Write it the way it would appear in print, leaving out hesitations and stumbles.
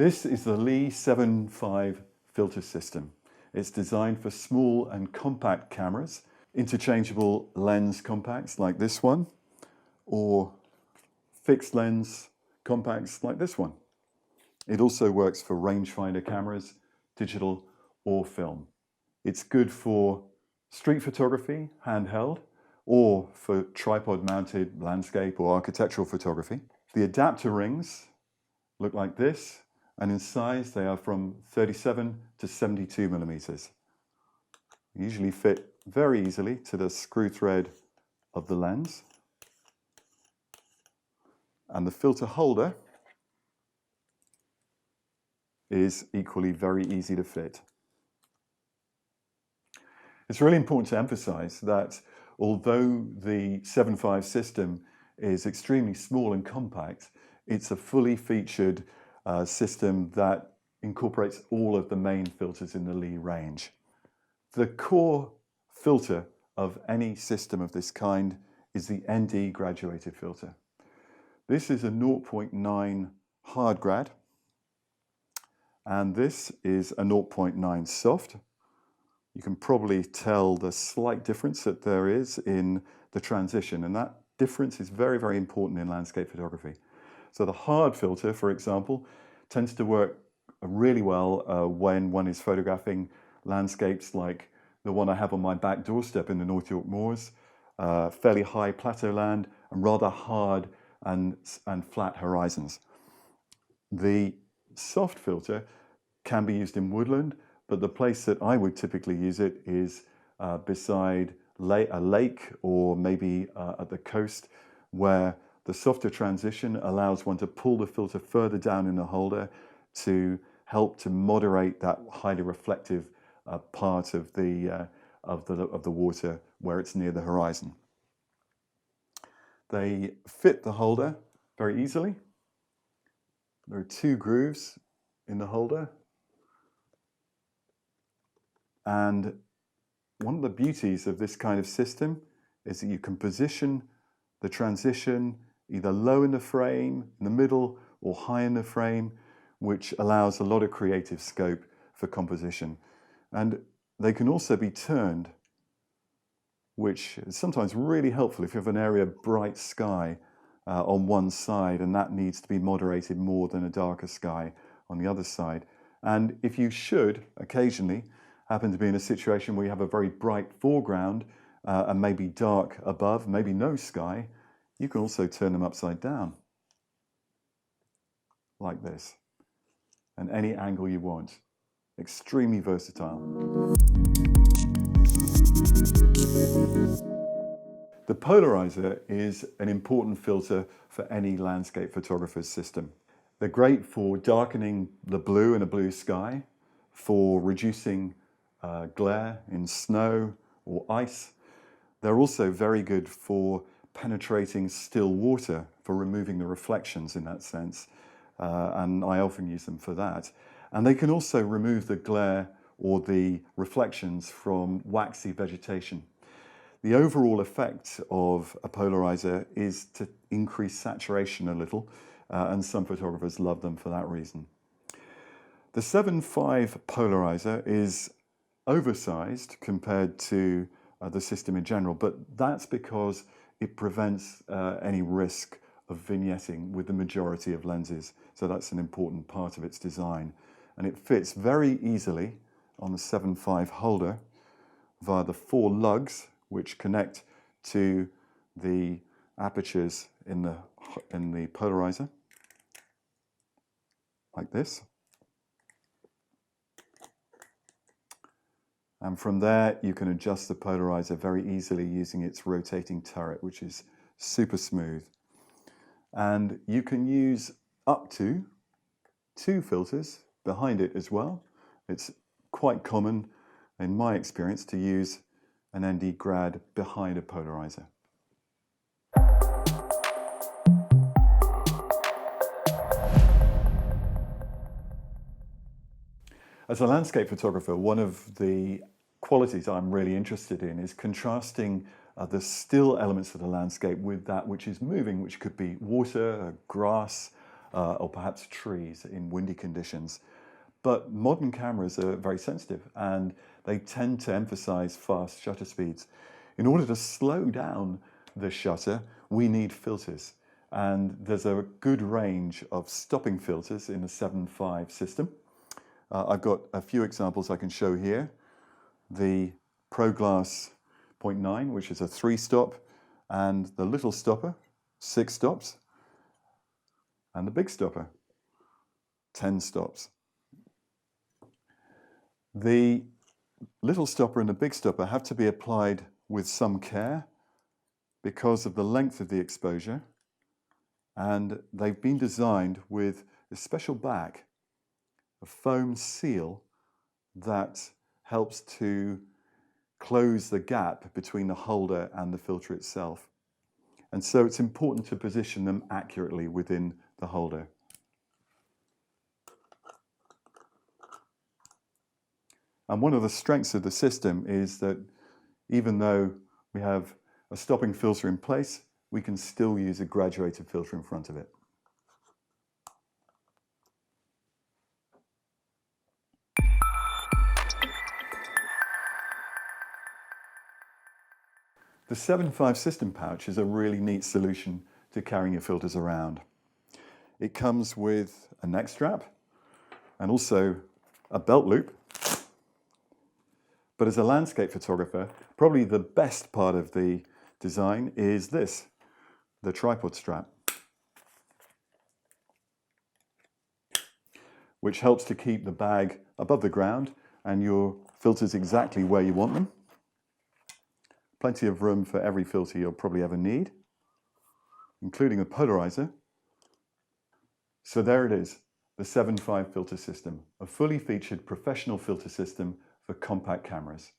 This is the Lee 7.5 filter system. It's designed for small and compact cameras, interchangeable lens compacts like this one, or fixed lens compacts like this one. It also works for rangefinder cameras, digital or film. It's good for street photography, handheld, or for tripod-mounted landscape or architectural photography. The adapter rings look like this, and in size they are from 37 to 72 millimeters. Usually fit very easily to the screw thread of the lens. And the filter holder is equally very easy to fit. It's really important to emphasize that although the 7.5 system is extremely small and compact, it's a fully featured system that incorporates all of the main filters in the Lee range. The core filter of any system of this kind is the ND graduated filter. This is a 0.9 hard grad, and this is a 0.9 soft. You can probably tell the slight difference that there is in the transition, and that difference is very, very important in landscape photography. So the hard filter, for example, tends to work really well when one is photographing landscapes like the one I have on my back doorstep in the North York Moors, fairly high plateau land and rather hard and flat horizons. The soft filter can be used in woodland, but the place that I would typically use it is beside a lake or maybe at the coast, where the softer transition allows one to pull the filter further down in the holder to help to moderate that highly reflective part of the water where it's near the horizon. They fit the holder very easily. There are 2 grooves in the holder. And one of the beauties of this kind of system is that you can position the transition either low in the frame, in the middle, or high in the frame, which allows a lot of creative scope for composition. And they can also be turned, which is sometimes really helpful if you have an area of bright sky on one side, and that needs to be moderated more than a darker sky on the other side. And if you should occasionally happen to be in a situation where you have a very bright foreground and maybe dark above, maybe no sky, you can also turn them upside down, like this, and any angle you want. Extremely versatile. The polarizer is an important filter for any landscape photographer's system. They're great for darkening the blue in a blue sky, for reducing glare in snow or ice. They're also very good for penetrating still water, for removing the reflections in that sense, and I often use them for that. And they can also remove the glare or the reflections from waxy vegetation. The overall effect of a polarizer is to increase saturation a little, and some photographers love them for that reason. The 7.5 polarizer is oversized compared to the system in general, but that's because it prevents any risk of vignetting with the majority of lenses. So that's an important part of its design. And it fits very easily on the 7.5 holder via the 4 lugs which connect to the apertures in the polarizer, like this. And from there, you can adjust the polarizer very easily using its rotating turret, which is super smooth. And you can use up to 2 filters behind it as well. It's quite common, in my experience, to use an ND grad behind a polarizer. As a landscape photographer, one of the qualities I'm really interested in is contrasting the still elements of the landscape with that which is moving, which could be water, grass, or perhaps trees in windy conditions. But modern cameras are very sensitive and they tend to emphasize fast shutter speeds. In order to slow down the shutter, we need filters. And there's a good range of stopping filters in the 7.5 system. I've got a few examples I can show here. The ProGlass 0.9, which is a 3-stop, and the little stopper, 6 stops, and the big stopper, 10 stops. The little stopper and the big stopper have to be applied with some care because of the length of the exposure, and they've been designed with a special back, a foam seal that helps to close the gap between the holder and the filter itself. And so it's important to position them accurately within the holder. And one of the strengths of the system is that even though we have a stopping filter in place, we can still use a graduated filter in front of it. The 7.5 system pouch is a really neat solution to carrying your filters around. It comes with a neck strap and also a belt loop. But as a landscape photographer, probably the best part of the design is this, the tripod strap, which helps to keep the bag above the ground and your filters exactly where you want them. Plenty of room for every filter you'll probably ever need, including a polarizer. So there it is, the 7.5 filter system, a fully featured professional filter system for compact cameras.